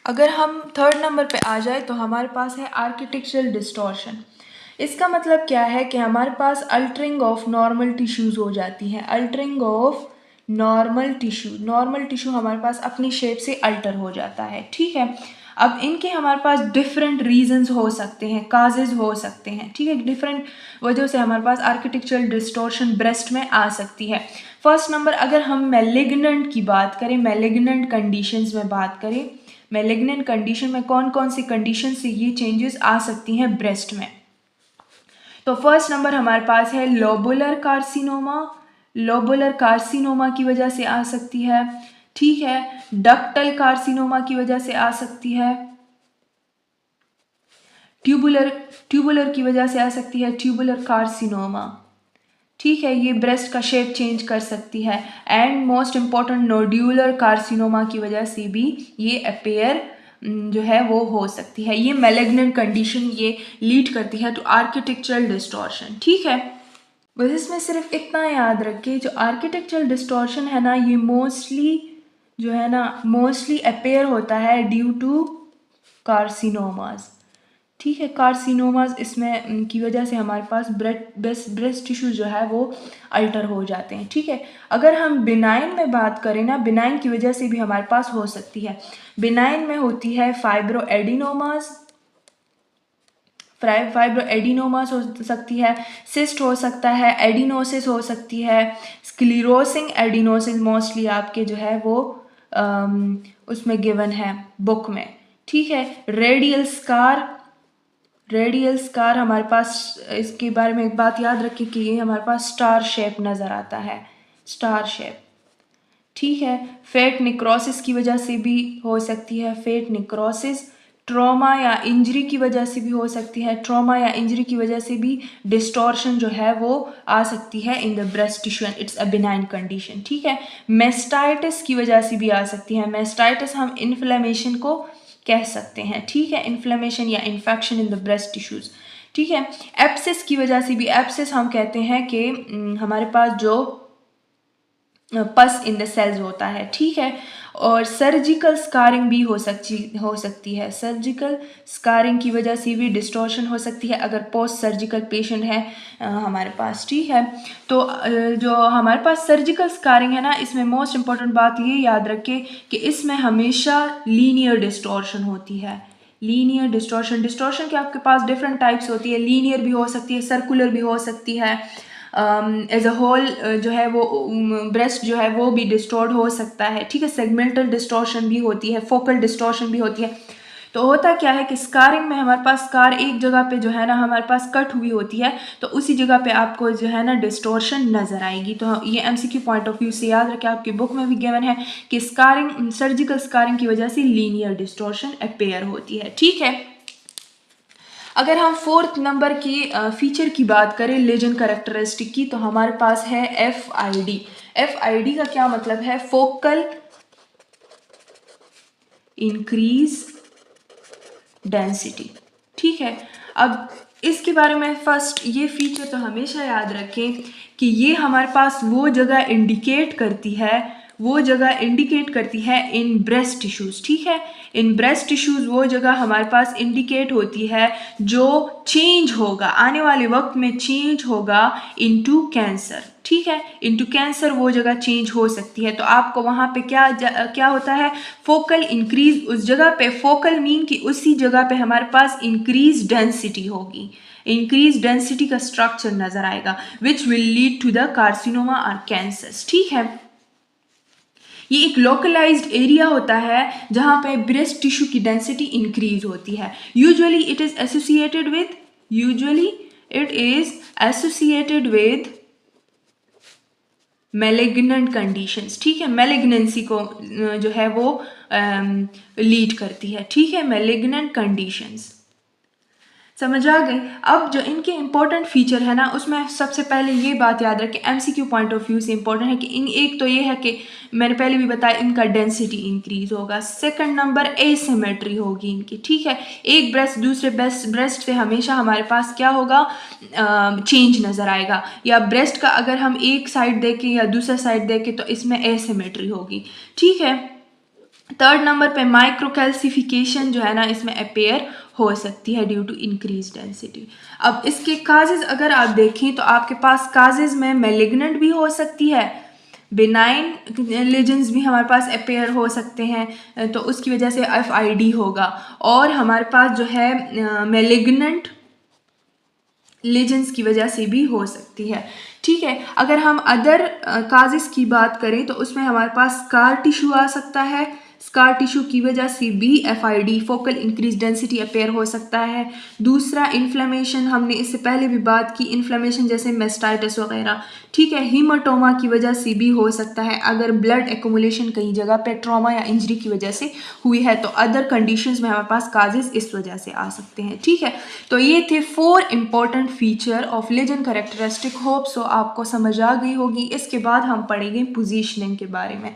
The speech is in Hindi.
अगर हम थर्ड नंबर पे आ जाए तो हमारे पास है आर्किटेक्चरल डिस्टॉर्शन। इसका मतलब क्या है कि हमारे पास अल्टरिंग ऑफ नॉर्मल टिश्यूज़ हो जाती हैं। अल्टरिंग ऑफ नॉर्मल टिश्यू हमारे पास अपनी शेप से अल्टर हो जाता है, ठीक है। अब इनके हमारे पास डिफरेंट रीजंस हो सकते हैं, काजेज हो सकते हैं, ठीक है। डिफरेंट वजह से हमारे पास आर्किटेक्चरल डिस्टॉर्शन ब्रेस्ट में आ सकती है। फर्स्ट नंबर, अगर हम मैलिग्नेंट की बात करें, मैलिग्नेंट कंडीशंस में बात करें, मैलिग्नेंट कंडीशन में कौन कौन सी कंडीशन से ये चेंजेस आ सकती हैं ब्रेस्ट में। तो फर्स्ट नंबर हमारे पास है लोबुलर कार्सिनोमा। लोबुलर कार्सिनोमा की वजह से आ सकती है, ठीक है। डक्टल कार्सिनोमा की वजह से आ सकती है। ट्यूबुलर की वजह से आ सकती है ट्यूबुलर कार्सिनोमा, ठीक है। ये ब्रेस्ट का शेप चेंज कर सकती है। And most important, nodular carcinoma की वजह से भी ये अपेयर जो है वो हो सकती है। ये मैलिग्नेंट कंडीशन ये लीड करती है टू आर्किटेक्चरल डिस्टॉर्शन, ठीक है। बस इसमें सिर्फ इतना याद रखिए, जो आर्किटेक्चरल डिस्टॉर्शन है ना, ये मोस्टली अपेयर होता है ड्यू टू कार्सिनोमाज, ठीक है। कार्सिनोमाज इसमें की वजह से हमारे पास ब्रेस्ट टिश्यू जो है वो अल्टर हो जाते हैं, ठीक है। अगर हम बिनाइन में बात करें ना, बिनाइन की वजह से भी हमारे पास हो सकती है। बिनाइन में होती है फाइब्रोएडिनोमाज हो सकती है, सिस्ट हो सकता है, एडिनोसिस हो सकती है, स्क्लीरोसिंग एडिनोसिस मोस्टली आपके जो है वो उसमें गिवन है बुक में, ठीक है। रेडियल स्कार हमारे पास, इसके बारे में एक बात याद रखिए कि ये हमारे पास स्टार शेप नज़र आता है, स्टार शेप, ठीक है। फेट निक्रोसिस की वजह से भी हो सकती है, फेट निक्रोसिस। ट्रॉमा या इंजरी की वजह से भी हो सकती है, ट्रॉमा या इंजरी की वजह से भी डिस्टॉर्शन जो है वो आ सकती है in the breast tissue and it's a benign condition, ठीक है। मेस्टाइटिस की वजह से भी आ सकती है। मेस्टाइटिस हम इन्फ्लेमेशन को कह सकते हैं, ठीक है, इन्फ्लेमेशन या infection in the breast tissues, ठीक है। एप्सिस की वजह से भी, एप्सिस हम कहते हैं कि हमारे पास जो पस इन द सेल्स होता है, ठीक है। और सर्जिकल स्कारिंग भी हो सकती है। सर्जिकल स्कारिंग की वजह से भी डिस्टॉर्शन हो सकती है अगर पोस्ट सर्जिकल पेशेंट है हमारे पास, ठीक है। तो जो हमारे पास सर्जिकल स्कारिंग है ना, इसमें मोस्ट इम्पॉर्टेंट बात ये याद रखें कि इसमें हमेशा लीनियर डिस्टॉर्शन होती है। लीनियर डिस्टॉर्शन के आपके पास डिफरेंट टाइप्स होती है, लीनियर भी हो सकती है, सर्कुलर भी हो सकती है। एज अ होल जो है वो ब्रेस्ट जो है वो भी डिस्टॉर्ट हो सकता है, ठीक है। सेगमेंटल डिस्टॉर्शन भी होती है, फोकल डिस्टॉर्शन भी होती है। तो होता क्या है कि स्कारिंग में हमारे पास स्कार एक जगह पे जो है ना हमारे पास कट हुई होती है, तो उसी जगह पे आपको जो है ना डिस्टॉर्शन नज़र आएगी। तो ये एमसीक्यू पॉइंट ऑफ व्यू से याद रखें, आपकी बुक में भी गिवन है कि स्कारिंग, सर्जिकल स्कारिंग की वजह से लीनियर डिस्टॉर्शन अपेयर होती है, ठीक है। अगर हम फोर्थ नंबर की फीचर की बात करें लेजेंड कैरेक्टरिस्टिक की, तो हमारे पास है FID। FID का क्या मतलब है? फोकल इंक्रीज डेंसिटी, ठीक है। अब इसके बारे में फर्स्ट ये फीचर तो हमेशा याद रखें कि ये हमारे पास वो जगह इंडिकेट करती है इन ब्रेस्ट टिश्यूज, ठीक है। इन ब्रेस्ट टिश्यूज वो जगह हमारे पास इंडिकेट होती है जो चेंज होगा, आने वाले वक्त में चेंज होगा इनटू कैंसर, ठीक है। इनटू कैंसर वो जगह चेंज हो सकती है। तो आपको वहाँ पे क्या होता है? फोकल इंक्रीज, उस जगह पे फोकल मीन कि उसी जगह पे हमारे पास इंक्रीज डेंसिटी होगी, इंक्रीज डेंसिटी का स्ट्रक्चर नजर आएगा which will lead to the carcinoma और कैंसर्स, ठीक है। ये एक लोकलाइज्ड एरिया होता है जहाँ पे ब्रेस्ट टिश्यू की डेंसिटी इंक्रीज होती है। Usually it is associated with malignant conditions, ठीक है। मैलिग्नेंसी को जो है वो लीड करती है, ठीक है, मैलिग्नेंट कंडीशंस। समझ आ गई? अब जो इनके इंपॉर्टेंट फीचर है ना, उसमें सबसे पहले ये बात याद रखें, एमसीक्यू पॉइंट ऑफ व्यू से इंपॉर्टेंट है कि एक तो ये है कि मैंने पहले भी बताया इनका डेंसिटी इंक्रीज होगा। सेकंड नंबर, एसिमेट्री होगी इनकी, ठीक है। एक ब्रेस्ट दूसरे ब्रेस्ट से हमेशा हमारे पास क्या होगा? चेंज नज़र आएगा। या ब्रेस्ट का अगर हम एक साइड देखें या दूसरा साइड देखें तो इसमें एसिमेट्री होगी, ठीक है। थर्ड नंबर पे माइक्रोकैल्सिफिकेशन जो है ना इसमें अपेयर हो सकती है ड्यू टू इंक्रीज डेंसिटी। अब इसके काजेज अगर आप देखें तो आपके पास काजेज में मेलिग्नेंट भी हो सकती है, बिनाइन लेजेंस भी हमारे पास अपेयर हो सकते हैं, तो उसकी वजह से FID होगा। और हमारे पास जो है मेलिग्नेंट लेजेंस की वजह से भी हो सकती है। ठीक है, अगर हम अदर काजेस की बात करें तो उसमें हमारे पास स्कार टिश्यू आ सकता है, स्कार टिश्यू की वजह से भी FID focal increase density appear हो सकता है। दूसरा इन्फ्लेमेशन, हमने इससे पहले भी बात की, इन्फ्लेमेशन जैसे मेस्टाइटिस वगैरह। ठीक है, हीमाटोमा की वजह से भी हो सकता है अगर ब्लड एक्यूमुलेशन कहीं जगह पे ट्रॉमा या इंजरी की वजह से हुई है, तो अदर कंडीशंस में हमारे पास काजेस इस वजह से आ सकते हैं। ठीक है, तो ये थे 4 important feature of legend characteristic. Hope so आपको समझ आ गई होगी। इसके बाद हम पढ़ेंगे पोजीशनिंग के बारे में।